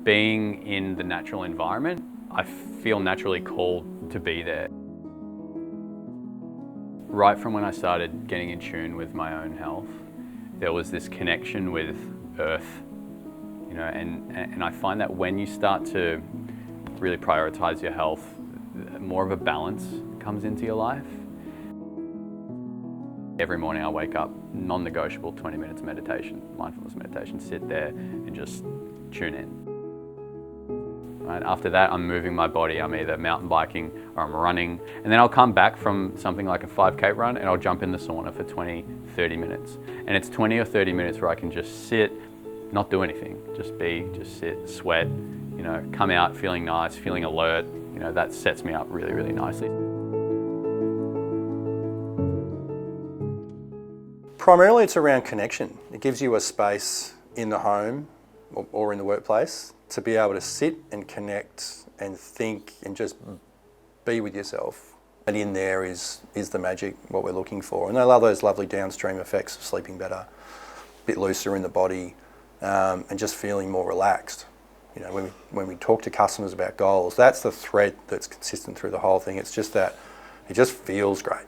being in the natural environment, I feel naturally called to be there. Right from when I started getting in tune with my own health, there was this connection with earth, you know, and I find that when you start to really prioritize your health, more of a balance comes into your life. Every morning I wake up, non-negotiable 20 minutes meditation, mindfulness meditation, sit there and just tune in. Right, after that, I'm moving my body. I'm either mountain biking or I'm running. And then I'll come back from something like a 5K run and I'll jump in the sauna for 20, 30 minutes. And it's 20 or 30 minutes where I can just sit, not do anything, just sit, sweat, you know, come out feeling nice, feeling alert. You know, that sets me up really, really nicely. Primarily it's around connection. It gives you a space in the home or in the workplace to be able to sit and connect and think and just be with yourself. And in there is the magic, what we're looking for. And they love those lovely downstream effects of sleeping better, a bit looser in the body, and just feeling more relaxed. You know, when we talk to customers about goals, that's the thread that's consistent through the whole thing. It's just that it just feels great.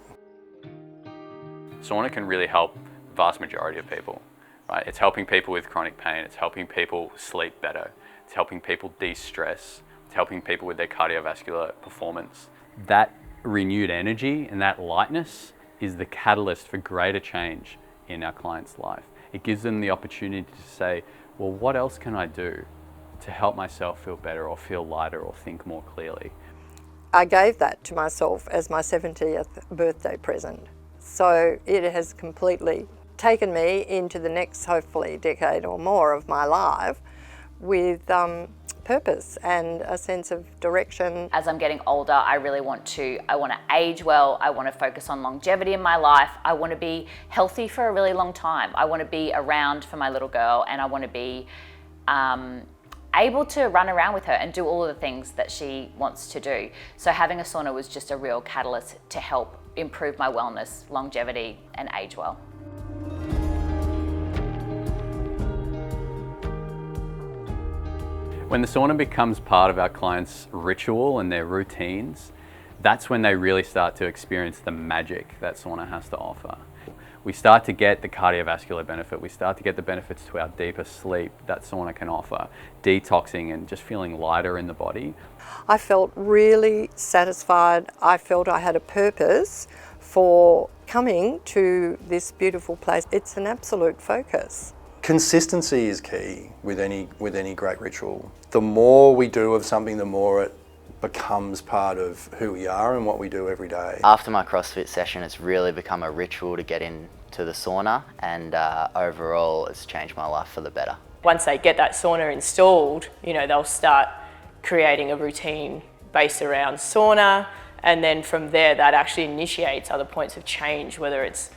Sauna can really help the vast majority of people, right? It's helping people with chronic pain. It's helping people sleep better. It's helping people de-stress. It's helping people with their cardiovascular performance. That renewed energy and that lightness is the catalyst for greater change in our client's life. It gives them the opportunity to say, well, what else can I do to help myself feel better or feel lighter or think more clearly? I gave that to myself as my 70th birthday present. So it has completely taken me into the next, hopefully, decade or more of my life with purpose and a sense of direction. As I'm getting older, I want to age well. I want to focus on longevity in my life. I want to be healthy for a really long time. I want to be around for my little girl, and I want to be able to run around with her and do all of the things that she wants to do. So having a sauna was just a real catalyst to help improve my wellness, longevity, and age well. When the sauna becomes part of our clients' ritual and their routines, that's when they really start to experience the magic that sauna has to offer. We start to get the cardiovascular benefit, we start to get the benefits to our deeper sleep that sauna can offer, detoxing and just feeling lighter in the body. I felt really satisfied. I felt I had a purpose for coming to this beautiful place. It's an absolute focus. Consistency is key with any great ritual. The more we do of something, the more it becomes part of who we are and what we do every day. After my CrossFit session, it's really become a ritual to get into the sauna, and overall it's changed my life for the better. Once they get that sauna installed, you know, they'll start creating a routine based around sauna, and then from there that actually initiates other points of change, whether it's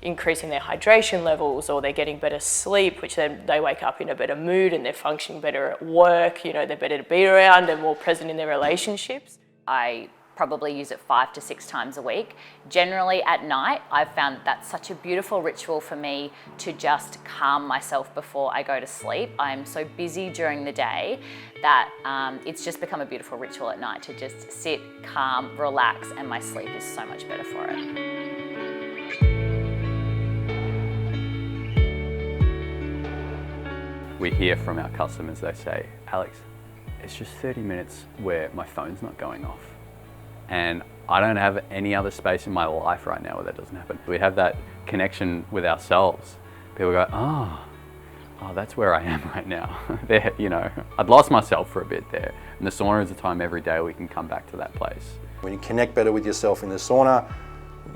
increasing their hydration levels or they're getting better sleep, which then they wake up in a better mood and they're functioning better at work, you know, they're better to be around and more present in their relationships. I probably use it 5 to 6 times a week. Generally at night, I've found that's such a beautiful ritual for me to just calm myself before I go to sleep. I'm so busy during the day that it's just become a beautiful ritual at night to just sit, calm, relax, and my sleep is so much better for it. We hear from our customers, they say, Alex, it's just 30 minutes where my phone's not going off. And I don't have any other space in my life right now where that doesn't happen. We have that connection with ourselves. People go, oh, that's where I am right now. There, you know, I'd lost myself for a bit there. And the sauna is a time every day we can come back to that place. When you connect better with yourself in the sauna,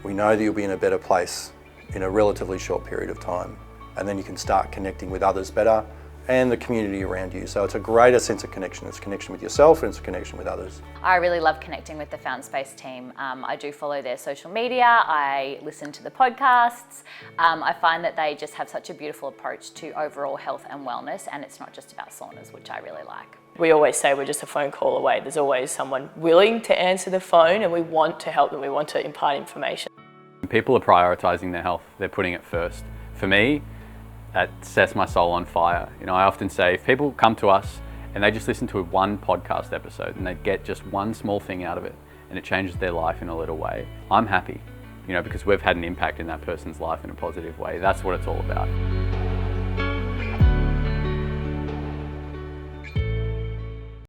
we know that you'll be in a better place in a relatively short period of time. And then you can start connecting with others better and the community around you. So it's a greater sense of connection. It's a connection with yourself and it's a connection with others. I really love connecting with the Found Space team. I do follow their social media, I listen to the podcasts. I find that they just have such a beautiful approach to overall health and wellness, and it's not just about saunas, which I really like. We always say we're just a phone call away. There's always someone willing to answer the phone, and we want to help them, we want to impart information. People are prioritising their health, they're putting it first. For me, that sets my soul on fire. You know, I often say if people come to us and they just listen to one podcast episode and they get just one small thing out of it and it changes their life in a little way, I'm happy, because we've had an impact in that person's life in a positive way. That's what it's all about.